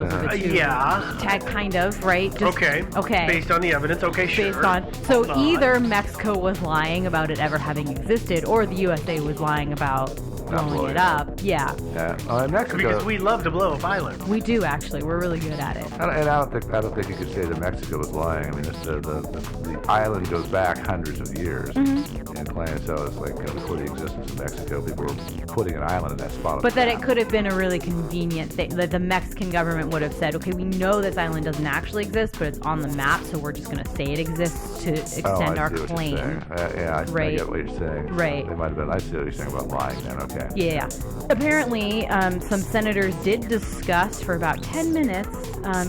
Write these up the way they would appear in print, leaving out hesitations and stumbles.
Kind of, right? Okay. Based on the evidence, okay, sure. So either Mexico was lying about it ever having existed, or the USA was lying about blowing it up. Yeah. Mexico, because we love to blow up islands. We do, actually. We're really good at it. And I don't think you could say that Mexico was lying. I mean, the island goes back hundreds of years. Mm-hmm. And claiming so it's like before the existence of Mexico, people were putting an island in that spot. But that it could have been a really convenient thing. That the Mexican government would have said, okay, we know this island doesn't actually exist, but it's on the map, so we're just going to say it exists to extend our claim. I get what you're saying. Right. They might have been. I see what you're saying about lying then. Okay. Yeah. Apparently, some senators did discuss for about 10 minutes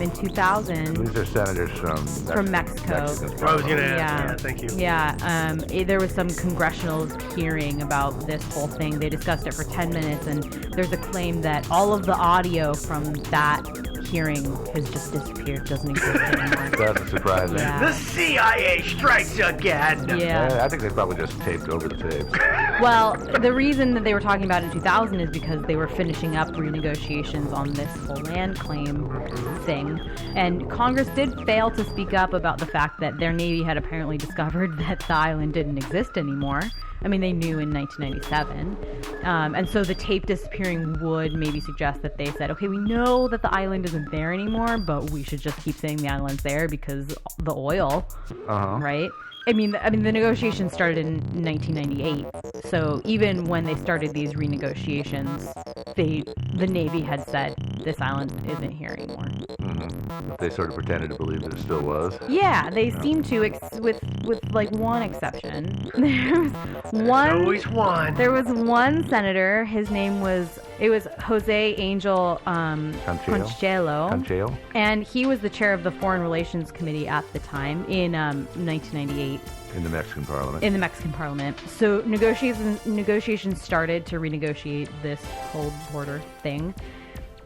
in 2000. These are senators from Mexico. I was going to ask. Yeah, thank you. Yeah. There was some congressional hearing about this whole thing. They discussed it for 10 minutes, and there's a claim that all of the audio from that hearing has just disappeared, doesn't exist anymore. Doesn't surprise me. Yeah. The CIA strikes again. Yeah. I think they probably just taped over the tapes. Well, the reason that they were talking about it in 2000 is because they were finishing up renegotiations on this whole land claim thing. And Congress did fail to speak up about the fact that their Navy had apparently discovered that the island didn't exist anymore. I mean, they knew in 1997. And so the tape disappearing would maybe suggest that they said, okay, we know that the island isn't there anymore, but we should just keep saying the island's there because the oil, right? I mean, the negotiations started in 1998. So even when they started these renegotiations, the Navy had said this island isn't here anymore. But they sort of pretended to believe that it still was. Yeah, they seem to, with like one exception. Always one. There was one senator. His name was Jose Angel Conchelo, and he was the chair of the Foreign Relations Committee at the time in 1998. In the Mexican Parliament. So negotiations started to renegotiate this whole border thing.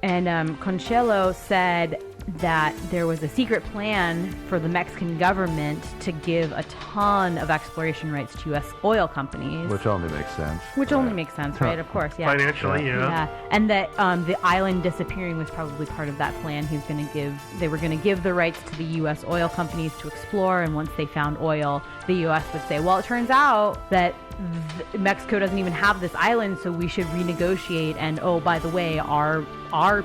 And Conchelo said that there was a secret plan for the Mexican government to give a ton of exploration rights to U.S. oil companies. Which only makes sense. Right? Of course, yeah. Financially, yeah. And that the island disappearing was probably part of that plan. They were going to give the rights to the U.S. oil companies to explore, and once they found oil, the U.S. would say, well, it turns out that Mexico doesn't even have this island, so we should renegotiate. And oh, by the way, our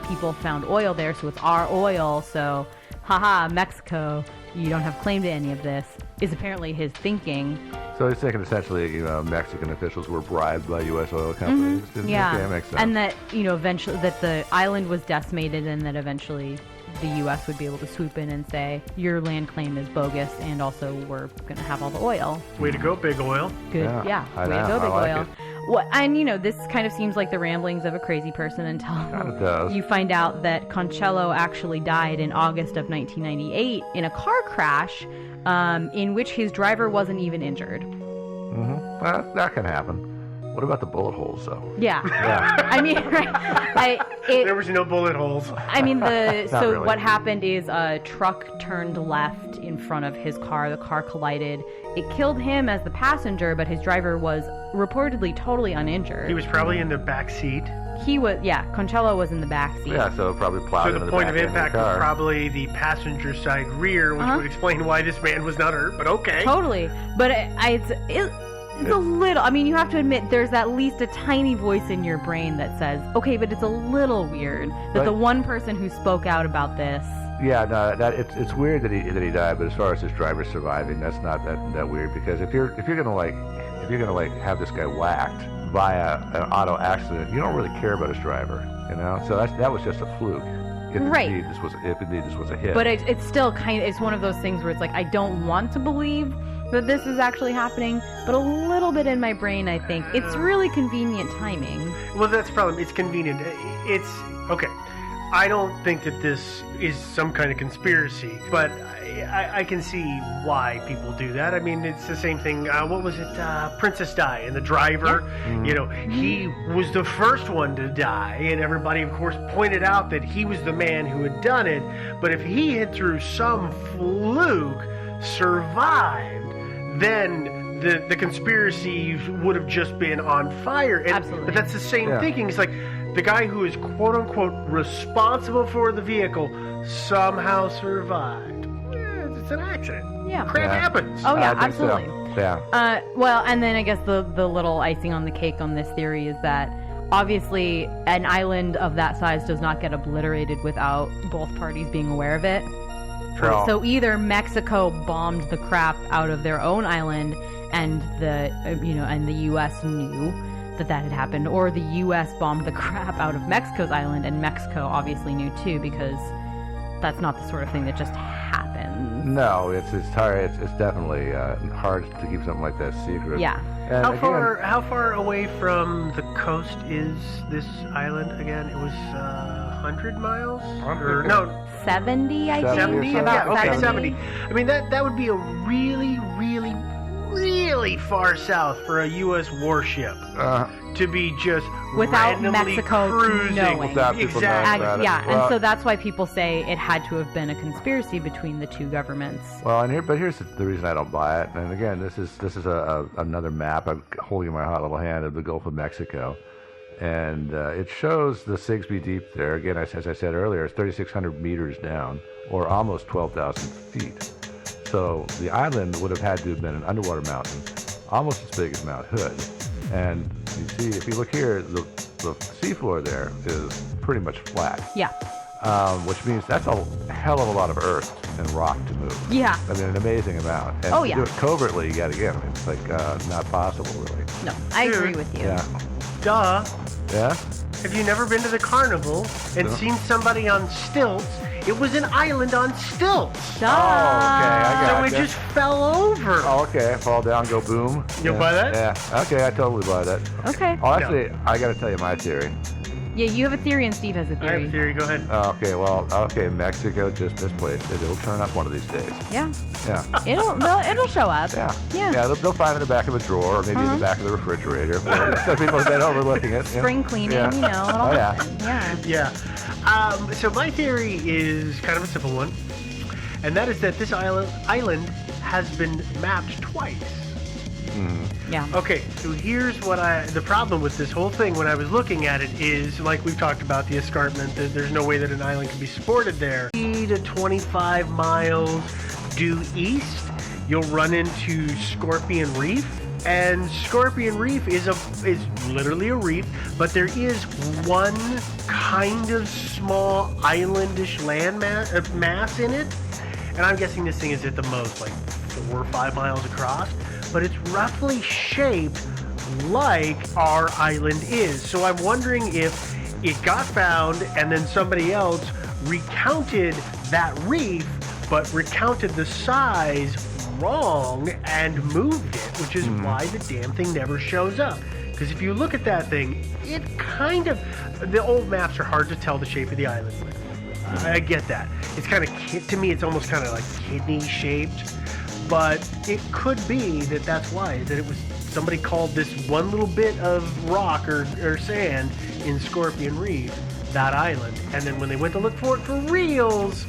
people found oil there, so it's our oil. So, haha, Mexico, you don't have claim to any of this. Is apparently his thinking. So he's thinking essentially, Mexican officials were bribed by U.S. oil companies. Yeah, that makes sense. And that eventually that the island was decimated, and that eventually the U.S. would be able to swoop in and say, your land claim is bogus, and also we're going to have all the oil. Way to go, big oil. Good, yeah. Way to go, big oil. Well, and this kind of seems like the ramblings of a crazy person until you find out that Conchelo actually died in August of 1998 in a car crash in which his driver wasn't even injured. Well, that can happen. What about the bullet holes, though? Yeah. I mean, right. There was no bullet holes. I mean, really. What happened is a truck turned left in front of his car. The car collided. It killed him as the passenger, but his driver was reportedly totally uninjured. He was probably in the back seat. Conchelo was in the back seat. Yeah, so probably plowed into the back of impact was probably the passenger side rear, which would explain why this man was not hurt, but okay. Totally. But it's a little, I mean, you have to admit, there's at least a tiny voice in your brain that says, okay, but it's a little weird that the one person who spoke out about this. Yeah, no, it's weird that he died, but as far as his driver surviving, that's not that weird, because if you're gonna have this guy whacked via an auto accident, you don't really care about his driver, So that was just a fluke. If indeed this was a hit. But it's still it's one of those things where it's like, I don't want to believe that this is actually happening, but a little bit in my brain, I think it's really convenient timing. Well, that's the problem. It's convenient. It's okay. I don't think that this is some kind of conspiracy, but I can see why people do that. I mean, it's the same thing. What was it? Princess Di and the driver. Yeah. He was the first one to die, and everybody, of course, pointed out that he was the man who had done it. But if he had, through some fluke, survived, then the conspiracy would have just been on fire. Absolutely. But that's the same thinking. It's like, the guy who is quote unquote responsible for the vehicle somehow survived. It's an accident. Yeah. Crap happens. Oh yeah, I think so. absolutely. Yeah. Well, and then I guess the little icing on the cake on this theory is that obviously an island of that size does not get obliterated without both parties being aware of it. Well, So either Mexico bombed the crap out of their own island, and the U.S. knew that had happened, or the U.S. bombed the crap out of Mexico's island, and Mexico obviously knew too, because that's not the sort of thing that just happens. no, it's hard. It's definitely hard to keep something like that secret. Yeah. And How again, far away from the coast is this island again? It was 100 miles? Or, no, 70, I think. 70 or About something? Okay, 70. 70. I mean, that would be a really, really, really far south for a U.S. warship to be just Without randomly Mexico cruising. knowing. Without people knowing Exactly. about it. Yeah, Well- and so that's why people say it had to have been a conspiracy between the two governments. Well, here's the reason I don't buy it. And again, this is another map I'm holding in my hot little hand of the Gulf of Mexico, and it shows the Sigsbee Deep there. Again, as I said earlier, it's 3,600 meters down, or almost 12,000 feet. So the island would have had to have been an underwater mountain, almost as big as Mount Hood. And you see, if you look here, the seafloor there is pretty much flat. Yeah. Which means that's a hell of a lot of earth and rock to move. Yeah. I mean, an amazing amount. And Oh, to yeah. do it covertly, you got to get it. It's like not possible, really. No, I Dude. agree with you. Yeah. Duh. Yeah? Have you never been to the carnival and No. seen somebody on stilts? It was an island on stilts. Duh. Oh, okay, I So got it ya. just fell over. Oh, okay. Fall down, go boom. You'll Yeah. buy that? Yeah. Okay, I totally buy that. Okay. Oh, actually, I got to tell you my theory. Yeah, you have a theory and Steve has a I have theory. a theory. Go ahead. Okay, Mexico just misplaced it. It'll turn up one of these days. Yeah. Yeah. It'll show up. Yeah. Yeah. They'll find it in the back of a drawer, or maybe in the back of the refrigerator. Some people have been overlooking it. Yeah. Spring cleaning, Yeah. it'll Oh, yeah. happen. Yeah. Yeah. So my theory is kind of a simple one, and that is that this island has been mapped twice. Yeah. Okay, so here's the problem with this whole thing when I was looking at it is, like we've talked about, the escarpment, that there's no way that an island can be supported there. 20 to 25 miles due east, you'll run into Scorpion Reef. And Scorpion Reef is literally a reef, but there is one kind of small islandish land mass in it. And I'm guessing this thing is at the most like 4 or 5 miles across, but it's roughly shaped like our island is. So I'm wondering if it got found and then somebody else recounted that reef, but recounted the size wrong and moved it, which is why the damn thing never shows up. Because if you look at that thing, it kind of, the old maps are hard to tell the shape of the island with. I get that. It's kind of, to me, it's almost kind of like kidney shaped, but it could be that that's why, that it was, somebody called this one little bit of rock or sand in Scorpion Reef that island, and then when they went to look for it for reals,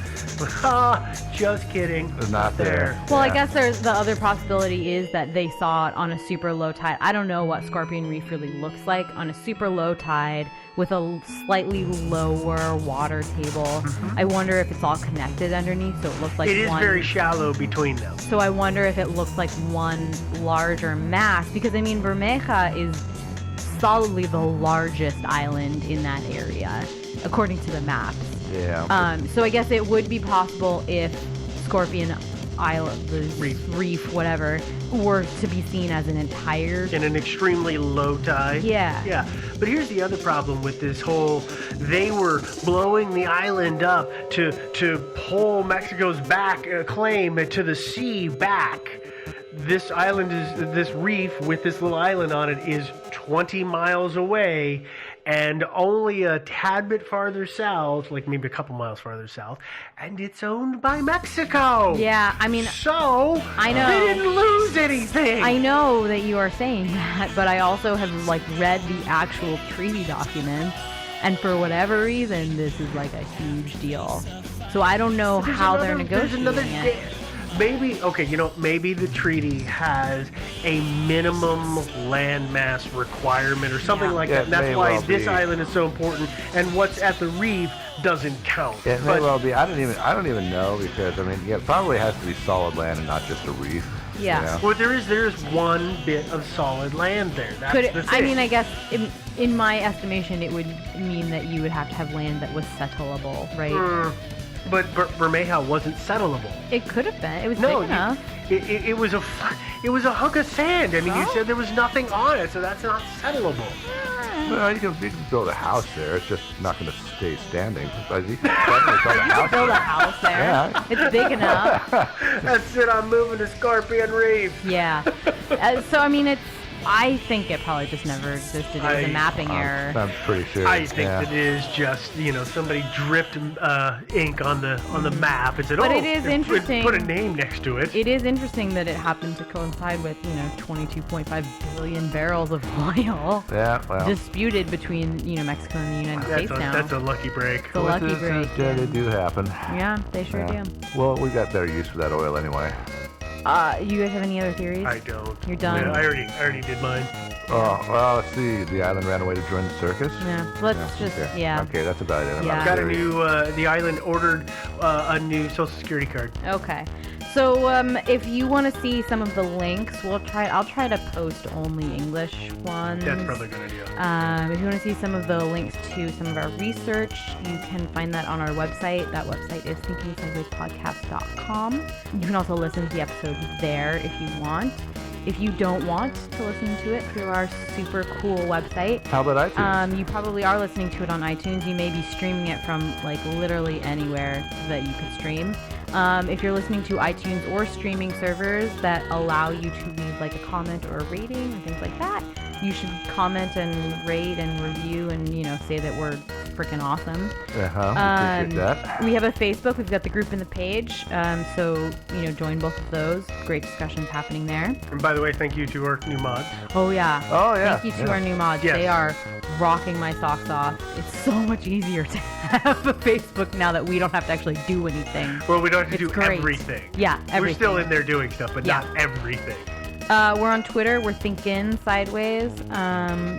just kidding, It's not there. Well, I Yeah. guess there's the other possibility is that they saw it on a super low tide. I don't know what Scorpion Reef really looks like on a super low tide with a slightly lower water table. I wonder if it's all connected underneath, so it looks like It is one. very shallow between them. So I wonder if it looks like one larger mass, because I mean Bermeja is solidly the largest island in that area, according to the maps. Yeah. So I guess it would be possible if Scorpion Island, the reef, whatever, were to be seen as an entire. In an extremely low tide. Yeah. Yeah. But here's the other problem with this whole, they were blowing the island up to pull Mexico's claim to the sea back. This reef with this little island on it is 20 miles away, and only a tad bit farther south, like maybe a couple miles farther south, and it's owned by Mexico. Yeah, I mean, So, I know. they didn't lose anything. I know that you are saying that, but I also have read the actual treaty documents, and for whatever reason, this is like a huge deal. So I don't know how they're negotiating it. maybe maybe the treaty has a minimum landmass requirement or something like that. And that's why this island is so important, and what's at the reef doesn't count. It may well be. I don't even know, because I mean, it probably has to be solid land and not just a reef. Yeah. You know? Well, there is one bit of solid land there. That's the thing. I mean, I guess in my estimation, it would mean that you would have to have land that was settleable, right? But Bermeja wasn't settleable. It could have been. It was big enough. It was a hunk of sand. I mean, you said there was nothing on it, so that's not settleable. Well, you can build a house there. It's just not going to stay standing. But you can definitely Build a house there. Yeah. It's big enough. That's it. I'm moving to Scorpion Reef. Yeah. So I mean, I think it probably just never existed. It was a mapping error. I'm pretty sure. I think that it is just somebody dripped ink on the map and said, But it is interesting. Put a name next to it. It is interesting that it happened to coincide with 22.5 billion barrels of oil. Yeah, well. Disputed between Mexico and the United States now. That's a lucky break. It's a lucky break. Yeah, they do happen. Yeah, they sure do. Well, we got better use for that oil anyway. You guys have any other theories? I don't. You're done? Yeah, I already did mine. Oh, well, let's see. The island ran away to join the circus? Yeah, let's just, okay. Okay, that's about it. Yeah. Got a new, the island ordered a new Social Security card. Okay. So if you want to see some of the links, I'll try to post only English ones. That's probably a good idea. If you want to see some of the links to some of our research, you can find that on our website. That website is thinkingsidewayspodcast.com. You can also listen to the episodes there if you want. If you don't want to listen to it through our super cool website, how about iTunes? You probably are listening to it on iTunes. You may be streaming it from literally anywhere that you could stream. If you're listening to iTunes or streaming servers that allow you to leave a comment or a rating and things like that, you should comment and rate and review and say that we're freaking awesome. Appreciate that. We have a Facebook. We've got the group and the page. So join both of those. Great discussions happening there. And by the way, thank you to our new mods. Oh yeah. Thank you to our new mods. Yes. They are rocking my socks off. It's so much easier to have a Facebook now that we don't have to actually do anything. Well, we don't have to do great. everything. Yeah, everything. We're still in there doing stuff, but not everything. We're on Twitter. We're Thinking Sideways.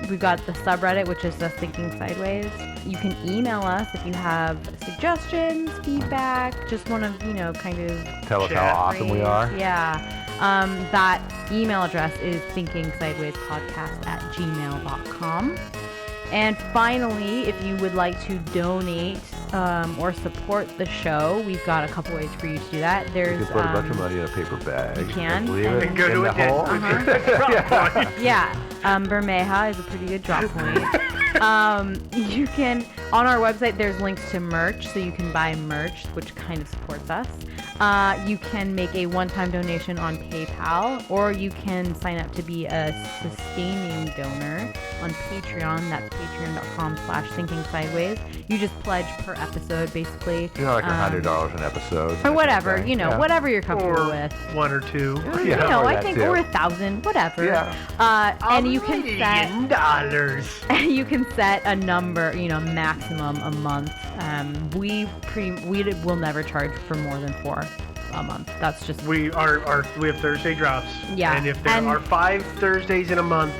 We've got the subreddit, which is just Thinking Sideways. You can email us if you have suggestions, feedback, just want to, kind of tell us how awesome we are. Yeah. That email address is thinkingsidewayspodcast@gmail.com. And finally, if you would like to donate or support the show, we've got a couple ways for you to do that. There's you can put a bunch of money in a paper bag. You can. Leave it and go in to the a hole. Yeah. Bermeja is a pretty good drop point. You can, on our website, there's links to merch, so you can buy merch, which kind of supports us. You can make a one-time donation on PayPal, or you can sign up to be a sustaining donor on Patreon. That's patreon.com/thinkingsideways. You just pledge per episode, basically. Like $100 an episode. Or whatever, whatever you're comfortable with. One or two. I think, or 1,000, whatever. Yeah. And you can set $1 million. you can set a number, maximum a month. We will never charge for more than 4 a month. That's just we have Thursday drops. Yeah. And if there are 5 Thursdays in a month,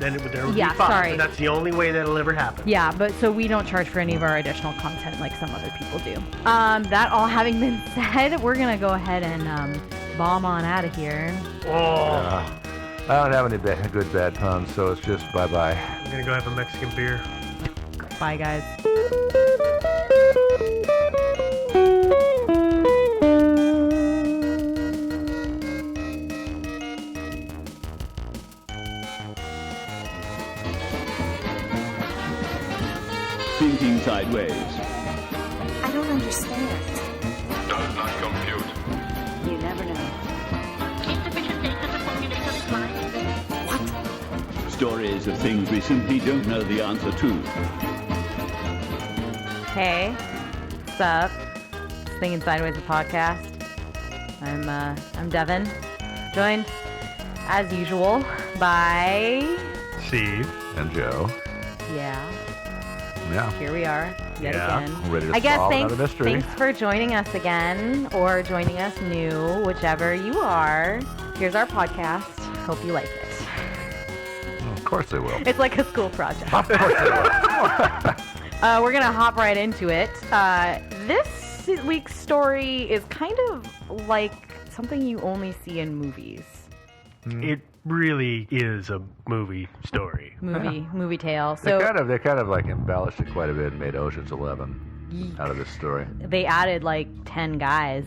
then there would be 5. Sorry. And that's the only way that'll ever happen. Yeah, but so we don't charge for any of our additional content like some other people do. That all having been said, we're gonna go ahead and bomb on out of here. I don't have any good bad puns, so it's just bye-bye. I'm gonna go have a Mexican beer. Bye, guys. Thinking Sideways. I don't understand. Does not compute. You never know. Insufficient data to formulate a reply. Stories of things we simply don't know the answer to. Hey, what's up? It's Thinking Sideways, the podcast. I'm Devin, joined as usual by Steve. And Joe. yeah. Yeah. Here we are. yet Yeah. again. Ready to I guess solve thanks, another mystery. thanks for joining us again or joining us new, whichever you are. Here's our podcast. Hope you like it. Of course they will. It's like a school project. Of course they will. We're going to hop right into it. This week's story is kind of like something you only see in movies. It really is a movie story. Movie tale. They So kind of like embellished it quite a bit and made Ocean's 11 out of this story. they added like 10 guys.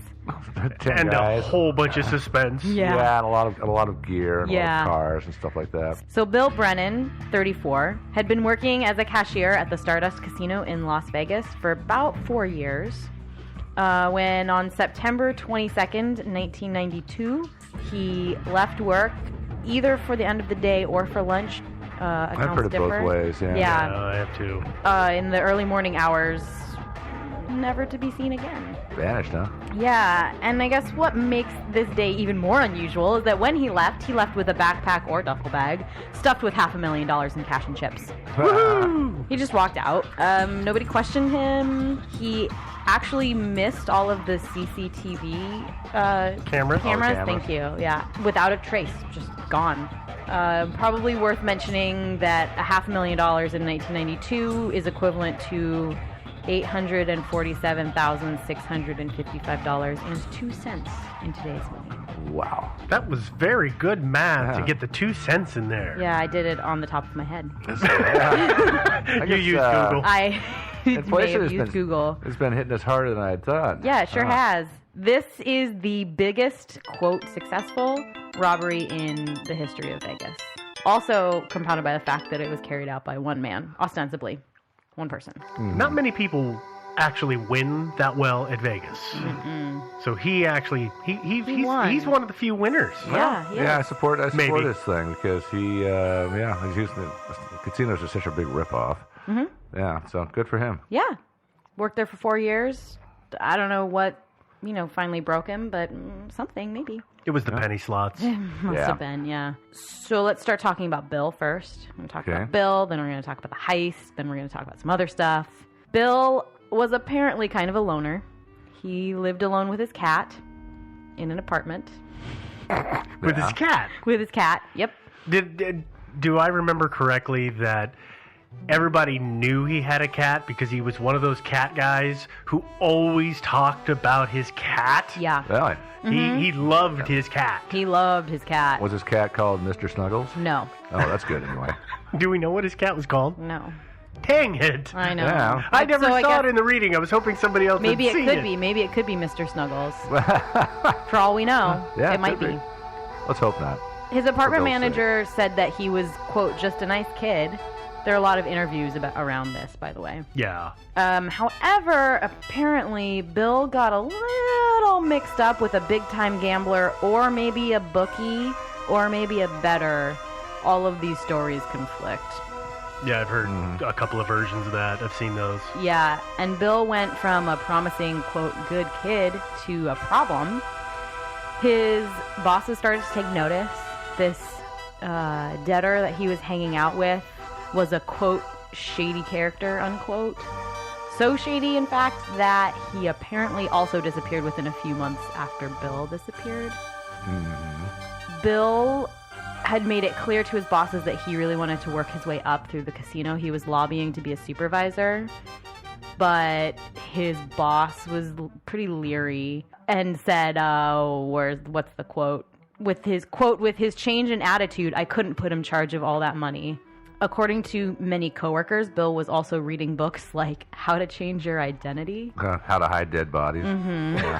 10 And guys. a whole bunch of suspense. Yeah, and a lot of gear and a lot Yeah. of cars and stuff like that. So Bill Brennan, 34, had been working as a cashier at the Stardust Casino in Las Vegas for about 4 years. When on September 22nd, 1992, he left work either for the end of the day or for lunch. I've Accounts heard it differ. both ways, yeah. Yeah. I have to. In the early morning hours, never to be seen again. Vanished, huh? Yeah, and I guess what makes this day even more unusual is that when he left with a backpack or duffel bag stuffed with $500,000 in cash and chips. He just walked out. Nobody questioned him. He actually missed all of the CCTV Cameras? cameras. Oh, Thank you. Yeah, without a trace, just gone. Probably worth mentioning that $500,000 in 1992 is equivalent to $847,655.02 in today's money. Wow. That was very good math to Yeah. get the 2 cents in there. Yeah, I did it on the top of my head. So, yeah. I You guess, used Google. I may inflation have has used Google. It's been hitting us harder than I had thought. Yeah, it sure has. This is the biggest, quote, successful robbery in the history of Vegas. Also compounded by the fact that it was carried out by one man, ostensibly. One person. Not many people actually win that well at Vegas. So he actually he's won. he's one of the few winners. Yeah, Yeah, I support Maybe. this thing because he's using the casinos are such a big ripoff. Yeah, so good for him. Yeah. Worked there for 4 years. I don't know what, finally broke him, but something maybe. It was the penny slots. Must Yeah. have been, yeah. So let's start talking about Bill first. I'm going to talk Okay. about Bill, then we're going to talk about the heist, then we're going to talk about some other stuff. Bill was apparently kind of a loner. He lived alone with his cat in an apartment. With his cat. With his cat, yep. Do I remember correctly that everybody knew he had a cat because he was one of those cat guys who always talked about his cat? Yeah. Really? He loved his cat. He loved his cat. Was his cat called Mr. Snuggles? No. Oh, that's good anyway. Do we know what his cat was called? No. Dang it. I know. Yeah. I never So I saw guess- it in the reading. I was hoping somebody else Maybe had it seen could it. be. Maybe it could be Mr. Snuggles. For all we know, Yeah, it might could be. Let's hope not. His apartment For Bill's manager said that he was, quote, just a nice kid. There are a lot of interviews around this, by the way. Yeah. However, apparently, Bill got a little mixed up with a big-time gambler or maybe a bookie or maybe a bettor. All of these stories conflict. Yeah, I've heard a couple of versions of that. I've seen those. Yeah, and Bill went from a promising, quote, good kid to a problem. His bosses started to take notice. This debtor that he was hanging out with was a, quote, shady character, unquote. So shady, in fact, that he apparently also disappeared within a few months after Bill disappeared. Bill had made it clear to his bosses that he really wanted to work his way up through the casino. He was lobbying to be a supervisor, but his boss was pretty leery and said, what's the quote? With his change in attitude, I couldn't put him in charge of all that money. According to many coworkers, Bill was also reading books like How to Change Your Identity. How to hide dead bodies. Yeah.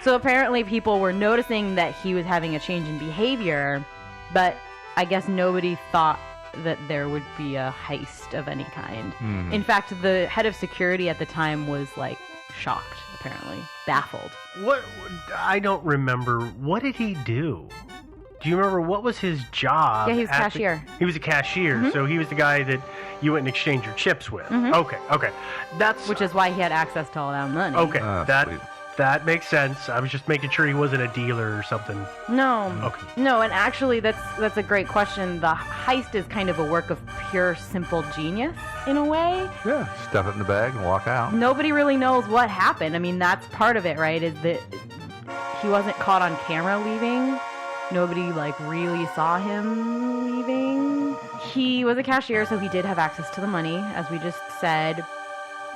So apparently people were noticing that he was having a change in behavior, but I guess nobody thought that there would be a heist of any kind. In fact, the head of security at the time was like shocked, apparently, baffled. What? I don't remember. What did he do? Do you remember what was his job? Yeah, he was at the- cashier. He was a cashier, so he was the guy that you went and exchanged your chips with. Okay. That's Which is why he had access to all that money. okay. Ah, That sweet. That makes sense. I was just making sure he wasn't a dealer or something. No. Okay. No, and actually that's a great question. The heist is kind of a work of pure, simple genius in a way. Yeah, stuff it in the bag and walk out. Nobody really knows what happened. I mean, that's part of it, right? Is that he wasn't caught on camera leaving. Nobody, really saw him leaving. He was a cashier, so he did have access to the money, as we just said.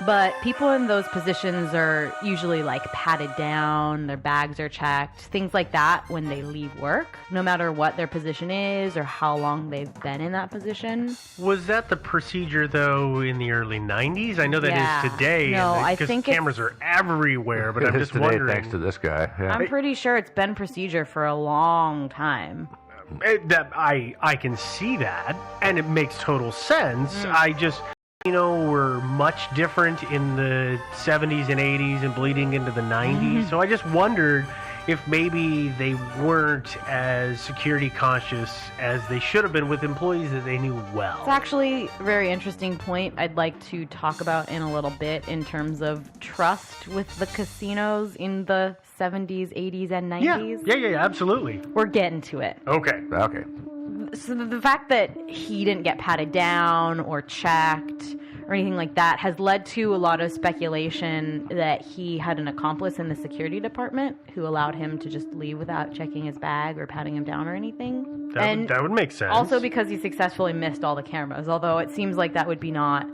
But people in those positions are usually, patted down, their bags are checked, things like that when they leave work, no matter what their position is or how long they've been in that position. Was that the procedure, though, in the early 90s? I know that Yeah. is today. No, I because think it's- cameras are everywhere, but It I'm is just today, wondering. thanks to this guy. Yeah. I'm pretty sure it's been procedure for a long time. That I can see that, and it makes total sense. I just, we're much different in the 70s and 80s and bleeding into the 90s. So I just wondered if maybe they weren't as security conscious as they should have been with employees that they knew well. It's actually a very interesting point I'd like to talk about in a little bit in terms of trust with the casinos in the 70s, 80s, and 90s. Yeah, absolutely. We're getting to it. Okay. Okay. So the fact that he didn't get patted down or checked or anything like that has led to a lot of speculation that he had an accomplice in the security department who allowed him to just leave without checking his bag or patting him down or anything. That would make sense. Also because he successfully missed all the cameras, although it seems like that would be not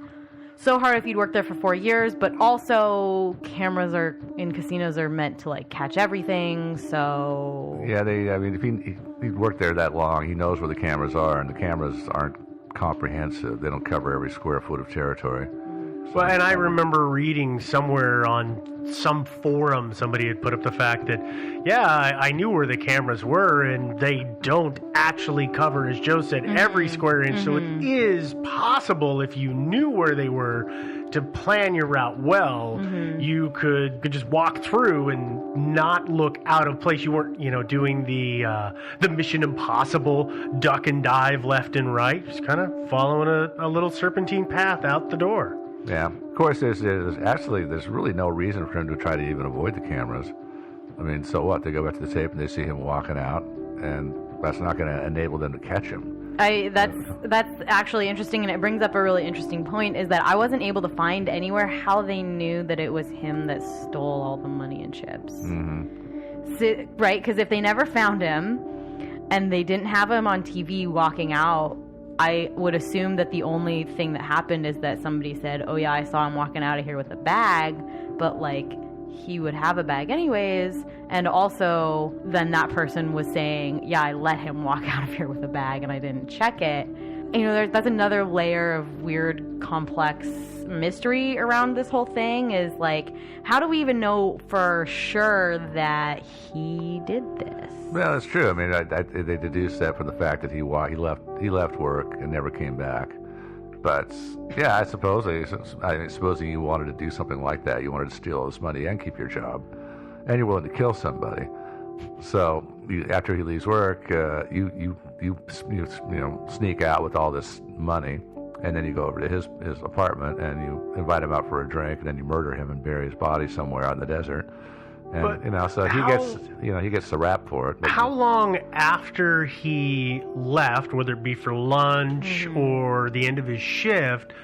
so hard if you'd worked there for 4 years, but also cameras in casinos are meant to catch everything, so... Yeah, if he worked there that long, he knows where the cameras are, and the cameras aren't comprehensive. They don't cover every square foot of territory. Well, and I remember reading somewhere on some forum somebody had put up the fact that, I knew where the cameras were, and they don't actually cover, as Joe said, every square inch. So it is possible, if you knew where they were, to plan your route well. You could just walk through and not look out of place. You weren't, doing the Mission Impossible duck and dive left and right. Just kind of following a little serpentine path out the door. Yeah. Of course, there's really no reason for him to try to even avoid the cameras. I mean, so what? They go back to the tape and they see him walking out, and that's not going to enable them to catch him. That's actually interesting, and it brings up a really interesting point, is that I wasn't able to find anywhere how they knew that it was him that stole all the money and chips. So, right? Because if they never found him, and they didn't have him on TV walking out, I would assume that the only thing that happened is that somebody said, oh yeah, I saw him walking out of here with a bag, but he would have a bag anyways, and also then that person was saying, yeah, I let him walk out of here with a bag and I didn't check it. That's another layer of weird, complex mystery around this whole thing, is how do we even know for sure that he did this? Well, it's true. I mean, they deduced that from the fact that he left work and never came back. But yeah, I suppose you wanted to do something like that. You wanted to steal all this money and keep your job, and you're willing to kill somebody. So after he leaves work, you sneak out with all this money, and then you go over to his apartment and you invite him out for a drink, and then you murder him and bury his body somewhere out in the desert. And But he gets the rap for it. How long after he left, whether it be for lunch or the end of his shift,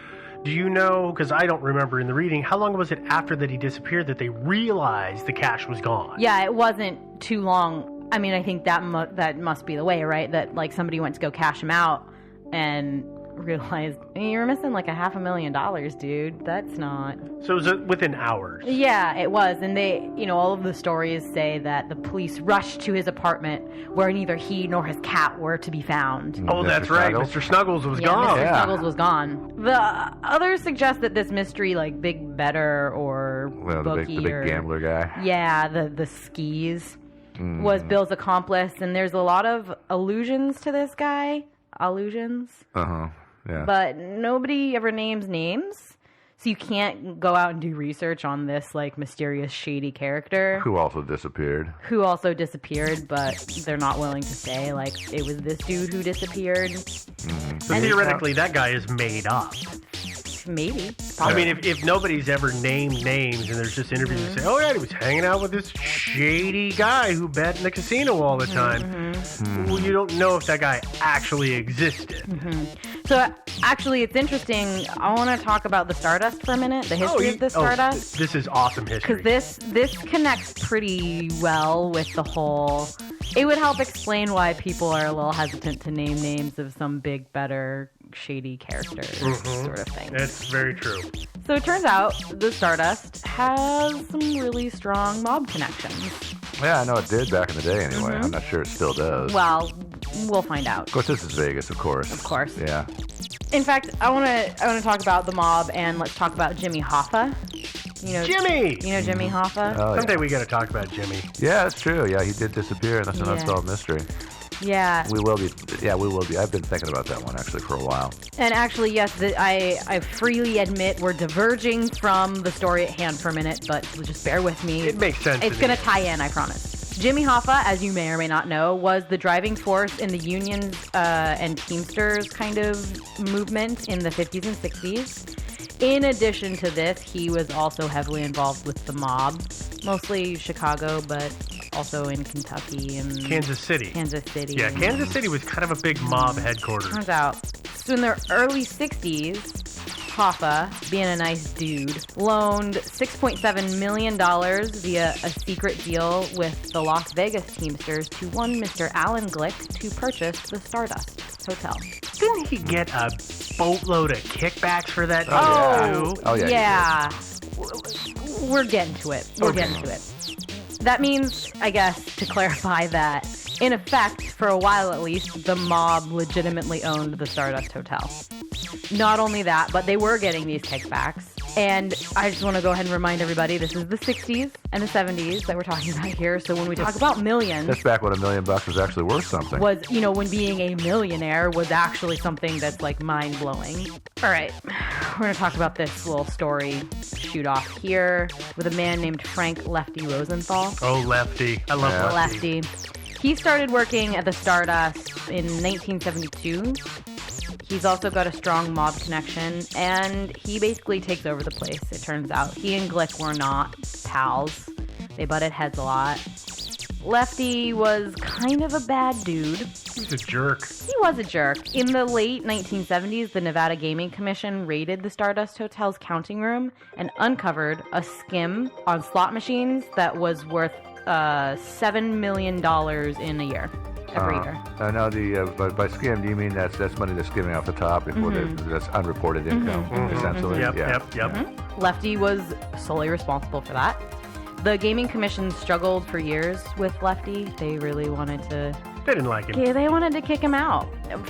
do you know, because I don't remember in the reading, how long was it after that he disappeared that they realized the cash was gone? Yeah, it wasn't too long. I mean, I think that must be the way, right? That somebody went to go cash him out and realized, you're missing $500,000, dude. That's not... So it was within hours? Yeah, it was. And they, all of the stories say that the police rushed to his apartment where neither he nor his cat were to be found. Oh, that's right. Snuggles? Mr. Snuggles was gone. Mr. Snuggles was gone. The others suggest that this mystery, Big Better or Bookie the big or... gambler guy. Yeah, the skis was Bill's accomplice. And there's a lot of allusions to this guy. Allusions. Uh-huh. Yeah. But nobody ever names names, so you can't go out and do research on this mysterious shady character Who also disappeared. But they're not willing to say it was this dude who disappeared. So theoretically, that guy is made up. Maybe. I mean, if nobody's ever named names and there's just interviews that say, oh, yeah, he was hanging out with this shady guy who bet in the casino all the time, well, you don't know if that guy actually existed. So, actually, it's interesting. I want to talk about the Stardust for a minute, the history of the Stardust. This is awesome history. Because this connects pretty well with the whole... It would help explain why people are a little hesitant to name names of some big, better, shady characters sort of thing. That's very true. So it turns out the Stardust has some really strong mob connections. Yeah, I know it did back in the day anyway. I'm not sure it still does. Well, we'll find out. Of course, this is Vegas, of course. Of course. Yeah. In fact, I want to talk about the mob, and let's talk about Jimmy Hoffa. Jimmy! You know Jimmy Hoffa? Oh, Someday we got to talk about Jimmy. Yeah, that's true. Yeah, he did disappear. That's an unsolved mystery. Yeah. We will be. Yeah, we will be. I've been thinking about that one actually for a while. And actually, yes, I freely admit we're diverging from the story at hand for a minute, but just bear with me. It makes sense. It's going to tie in, I promise. Jimmy Hoffa, as you may or may not know, was the driving force in the unions and Teamsters kind of movement in the 50s and 60s. In addition to this, he was also heavily involved with the mob, mostly Chicago, but also in Kentucky and Kansas City. Yeah, Kansas City was kind of a big mob headquarters. Turns out. So in the early 60s, Hoffa, being a nice dude, loaned $6.7 million via a secret deal with the Las Vegas Teamsters to one Mr. Alan Glick to purchase the Stardust Hotel. Didn't he get a boatload of kickbacks for that? Yeah. We're getting to it. That means, I guess, to clarify that, in effect, for a while at least, the mob legitimately owned the Stardust Hotel. Not only that, but they were getting these kickbacks. And I just want to go ahead and remind everybody, this is the 60s and the 70s that we're talking about here. So when we talk about millions... That's back when $1 million was actually worth something. Was, when being a millionaire was actually something that's, like, mind-blowing. All right, we're going to talk about this little story shoot off here with a man named Frank Lefty Rosenthal. Oh, Lefty. I love Lefty. He started working at the Stardust in 1972. He's also got a strong mob connection, and he basically takes over the place, it turns out. He and Glick were not pals. They butted heads a lot. Lefty was kind of a bad dude. He was a jerk. He was a jerk. In the late 1970s, the Nevada Gaming Commission raided the Stardust Hotel's counting room and uncovered a skim on slot machines that was worth $7 million in a year. Every year. Now, by skim, do you mean that's money that's skimming off the top before that's unreported income, essentially? Yep. Lefty was solely responsible for that. The Gaming Commission struggled for years with Lefty. They really wanted to... They didn't like him. Yeah, they wanted to kick him out.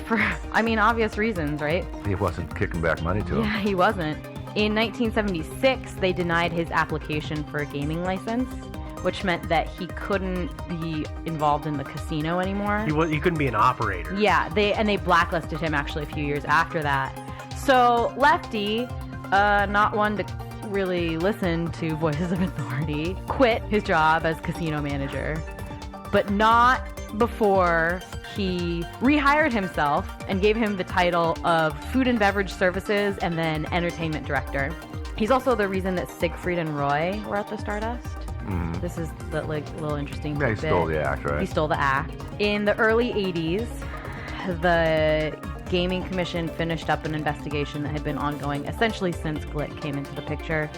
For, obvious reasons, right? He wasn't kicking back money to him. Yeah, he wasn't. In 1976, they denied his application for a gaming license, which meant that he couldn't be involved in the casino anymore. He couldn't be an operator. Yeah, they blacklisted him actually a few years after that. So Lefty, not one to really listen to voices of authority, quit his job as casino manager, but not before he rehired himself and gave him the title of Food and Beverage Services and then Entertainment Director. He's also the reason that Siegfried and Roy were at the Stardust. This is the little interesting Yeah, he tidbit. stole the act, right? He stole the act. In the early 80s, the Gaming Commission finished up an investigation that had been ongoing essentially since Glick came into the picture,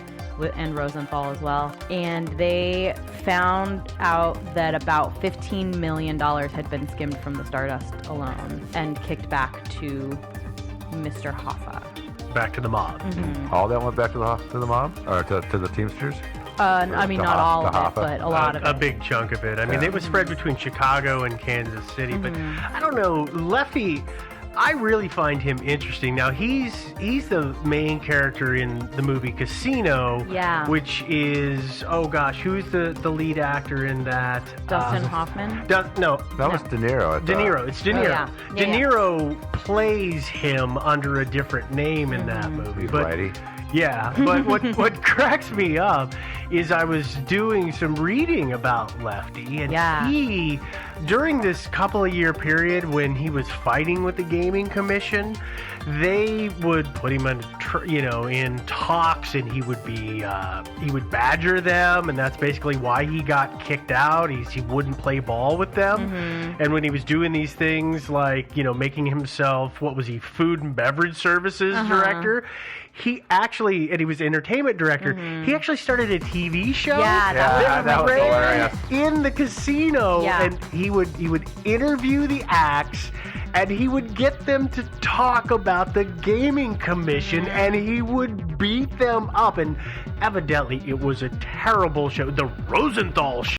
and Rosenthal as well. And they found out that about $15 million had been skimmed from the Stardust alone and kicked back to Mr. Hoffa. Back to the mob. All that went back to the mob? Or to the Teamsters? Not all of it, but a lot of it. A big chunk of it. I mean, it was spread between Chicago and Kansas City, but I don't know. Lefty, I really find him interesting. Now, he's the main character in the movie Casino, which is, oh gosh, who's the lead actor in that? Dustin Hoffman? No. That was De Niro. De Niro. It's De Niro. Oh, yeah. De Niro plays him under a different name in that movie. He's but righty. Yeah, but what cracks me up is I was doing some reading about Lefty, and Yeah. he, during this couple of year period when he was fighting with the Gaming Commission, they would put him in talks, and he would badger them, and that's basically why he got kicked out. He wouldn't play ball with them, and when he was doing these things like making himself, what was he, food and beverage services director. He actually, and he was entertainment director, he actually started a TV show Yeah, that was ran hilarious. in the casino, Yeah. and he would interview the acts, and he would get them to talk about the Gaming Commission, and he would beat them up, and evidently it was a terrible show. The Rosenthal Show.